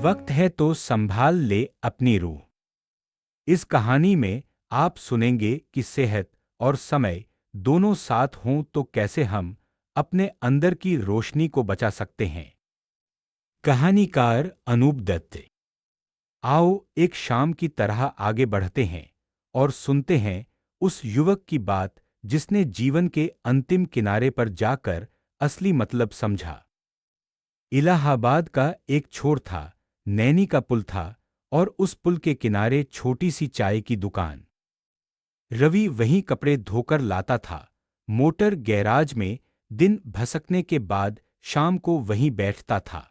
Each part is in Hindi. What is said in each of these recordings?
वक्त है तो संभाल ले अपनी रूह। इस कहानी में आप सुनेंगे कि सेहत और समय दोनों साथ हों तो कैसे हम अपने अंदर की रोशनी को बचा सकते हैं। कहानीकार अनूप दत्त। आओ एक शाम की तरह आगे बढ़ते हैं और सुनते हैं उस युवक की बात जिसने जीवन के अंतिम किनारे पर जाकर असली मतलब समझा। इलाहाबाद का एक छोर था, नैनी का पुल था और उस पुल के किनारे छोटी सी चाय की दुकान। रवि वहीं कपड़े धोकर लाता था, मोटर गैराज में दिन भसकने के बाद शाम को वहीं बैठता था।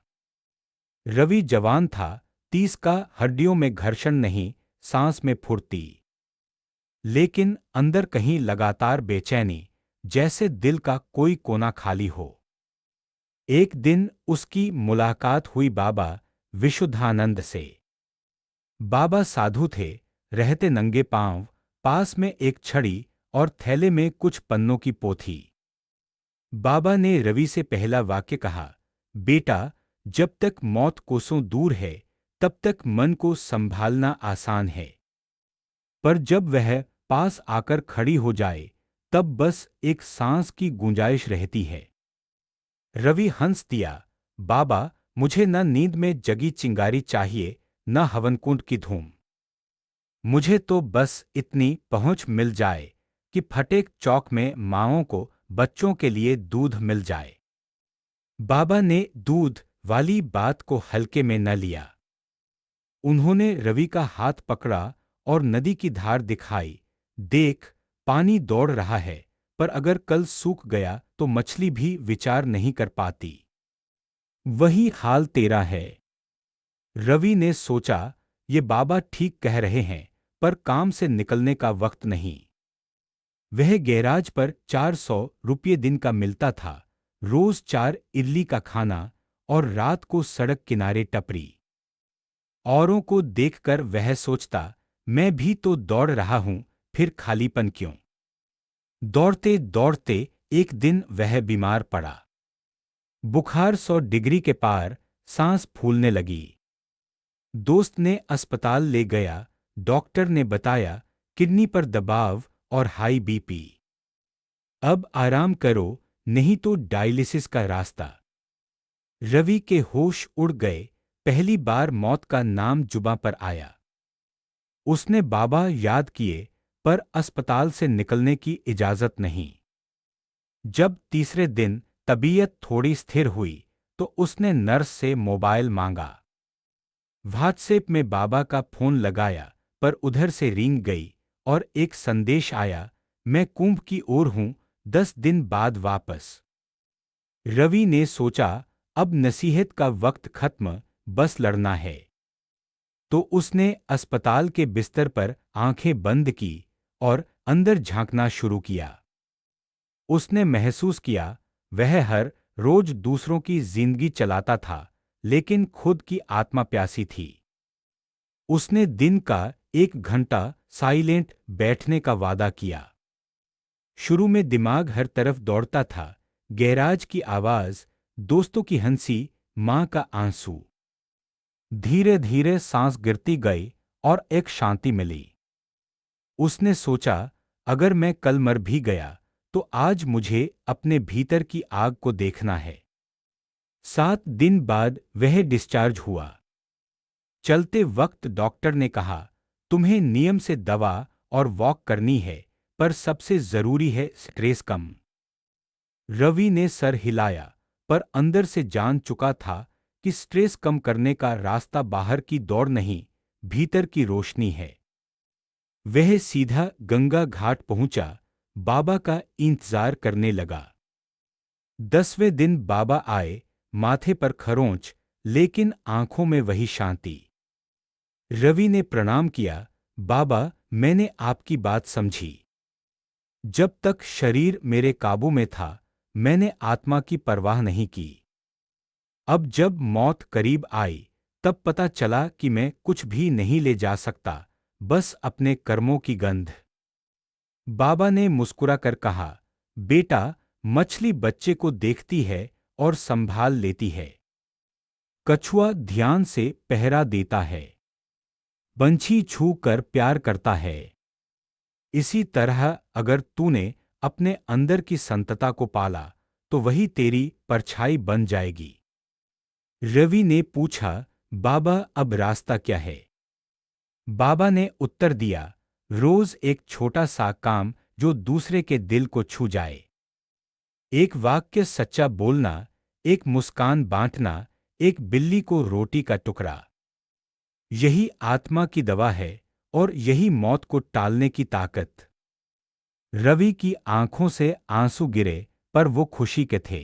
रवि जवान था, 30 का, हड्डियों में घर्षण नहीं, सांस में फुर्ती। लेकिन अंदर कहीं लगातार बेचैनी, जैसे दिल का कोई कोना खाली हो। एक दिन उसकी मुलाकात हुई बाबा विशुद्धानंद से। बाबा साधु थे, रहते नंगे पांव, पास में एक छड़ी और थैले में कुछ पन्नों की पोथी। बाबा ने रवि से पहला वाक्य कहा, बेटा, जब तक मौत कोसों दूर है तब तक मन को संभालना आसान है, पर जब वह पास आकर खड़ी हो जाए तब बस एक सांस की गुंजाइश रहती है। रवि हंस दिया, बाबा, मुझे न नींद में जगी चिंगारी चाहिए, न हवनकुंड की धूम। मुझे तो बस इतनी पहुंच मिल जाए कि फटेक चौक में माँओं को बच्चों के लिए दूध मिल जाए। बाबा ने दूध वाली बात को हल्के में न लिया। उन्होंने रवि का हाथ पकड़ा और नदी की धार दिखाई। देख, पानी दौड़ रहा है, पर अगर कल सूख गया तो मछली भी विचार नहीं कर पाती। वही हाल तेरा है। रवि ने सोचा, ये बाबा ठीक कह रहे हैं, पर काम से निकलने का वक्त नहीं। वह गैराज पर 400 रुपये दिन का मिलता था, रोज 4 इडली का खाना और रात को सड़क किनारे टपरी। औरों को देखकर वह सोचता, मैं भी तो दौड़ रहा हूं, फिर खालीपन क्यों। दौड़ते दौड़ते एक दिन वह बीमार पड़ा। बुखार 100 डिग्री के पार, सांस फूलने लगी। दोस्त ने अस्पताल ले गया, डॉक्टर ने बताया किडनी पर दबाव और हाई बीपी। अब आराम करो, नहीं तो डायलिसिस का रास्ता। रवि के होश उड़ गए, पहली बार मौत का नाम जुबां पर आया। उसने बाबा याद किए, पर अस्पताल से निकलने की इजाजत नहीं। जब तीसरे दिन तबीयत थोड़ी स्थिर हुई तो उसने नर्स से मोबाइल मांगा। व्हाट्सएप में बाबा का फोन लगाया, पर उधर से रिंग गई और एक संदेश आया, मैं कुंभ की ओर हूं, 10 दिन बाद वापस। रवि ने सोचा, अब नसीहत का वक्त खत्म, बस लड़ना है। तो उसने अस्पताल के बिस्तर पर आंखें बंद की और अंदर झांकना शुरू किया। उसने महसूस किया, वह हर रोज दूसरों की जिंदगी चलाता था, लेकिन खुद की आत्मा प्यासी थी। उसने दिन का 1 घंटा साइलेंट बैठने का वादा किया। शुरू में दिमाग हर तरफ दौड़ता था, गैराज की आवाज, दोस्तों की हंसी, मां का आंसू। धीरे धीरे सांस गिरती गई और एक शांति मिली। उसने सोचा, अगर मैं कल मर भी गया तो आज मुझे अपने भीतर की आग को देखना है। 7 दिन बाद वह डिस्चार्ज हुआ। चलते वक्त डॉक्टर ने कहा, तुम्हें नियम से दवा और वॉक करनी है, पर सबसे जरूरी है स्ट्रेस कम। रवि ने सर हिलाया, पर अंदर से जान चुका था कि स्ट्रेस कम करने का रास्ता बाहर की दौड़ नहीं, भीतर की रोशनी है। वह सीधा गंगा घाट पहुंचा, बाबा का इंतजार करने लगा। 10वें दिन बाबा आए, माथे पर खरोंच, लेकिन आंखों में वही शांति। रवि ने प्रणाम किया, बाबा, मैंने आपकी बात समझी। जब तक शरीर मेरे काबू में था, मैंने आत्मा की परवाह नहीं की। अब जब मौत करीब आई, तब पता चला कि मैं कुछ भी नहीं ले जा सकता, बस अपने कर्मों की गंध। बाबा ने मुस्कुराकर कहा, बेटा, मछली बच्चे को देखती है और संभाल लेती है। कछुआ ध्यान से पहरा देता है। पंछी छू कर प्यार करता है। इसी तरह अगर तूने अपने अंदर की संतता को पाला तो वही तेरी परछाई बन जाएगी। रवि ने पूछा, बाबा अब रास्ता क्या है? बाबा ने उत्तर दिया, रोज एक छोटा सा काम जो दूसरे के दिल को छू जाए। एक वाक्य सच्चा बोलना, एक मुस्कान बांटना, एक बिल्ली को रोटी का टुकड़ा। यही आत्मा की दवा है और यही मौत को टालने की ताकत। रवि की आंखों से आंसू गिरे पर वो खुशी के थे।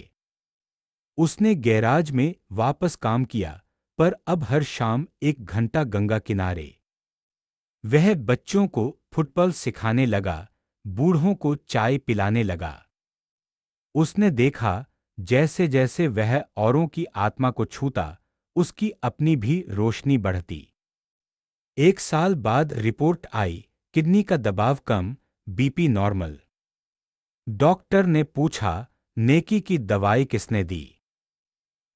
उसने गैराज में वापस काम किया, पर अब हर शाम 1 घंटा गंगा किनारे। वह बच्चों को फुटबॉल सिखाने लगा, बूढ़ों को चाय पिलाने लगा। उसने देखा, जैसे जैसे वह औरों की आत्मा को छूता, उसकी अपनी भी रोशनी बढ़ती। 1 साल बाद रिपोर्ट आई, किडनी का दबाव कम, बीपी नॉर्मल। डॉक्टर ने पूछा, नेकी की दवाई किसने दी?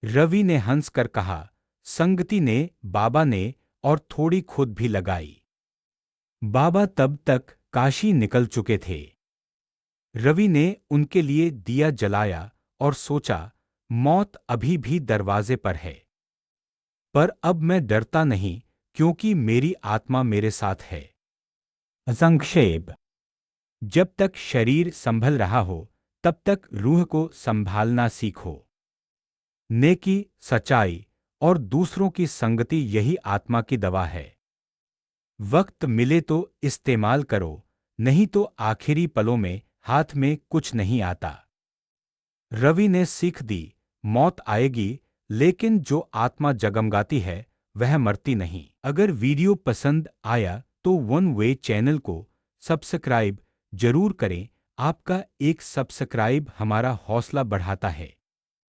रवि ने हंसकर कहा, संगति ने, बाबा ने, और थोड़ी खुद भी लगाई। बाबा तब तक काशी निकल चुके थे। रवि ने उनके लिए दिया जलाया और सोचा, मौत अभी भी दरवाजे पर है। पर अब मैं डरता नहीं, क्योंकि मेरी आत्मा मेरे साथ है। संक्षेप: जब तक शरीर संभल रहा हो, तब तक रूह को संभालना सीखो। नेकी, सच्चाई और दूसरों की संगति यही आत्मा की दवा है। वक्त मिले तो इस्तेमाल करो, नहीं तो आखिरी पलों में हाथ में कुछ नहीं आता। रवि ने सीख दी, मौत आएगी, लेकिन जो आत्मा जगमगाती है वह मरती नहीं। अगर वीडियो पसंद आया तो वन वे चैनल को सब्सक्राइब जरूर करें। आपका एक सब्सक्राइब हमारा हौसला बढ़ाता है।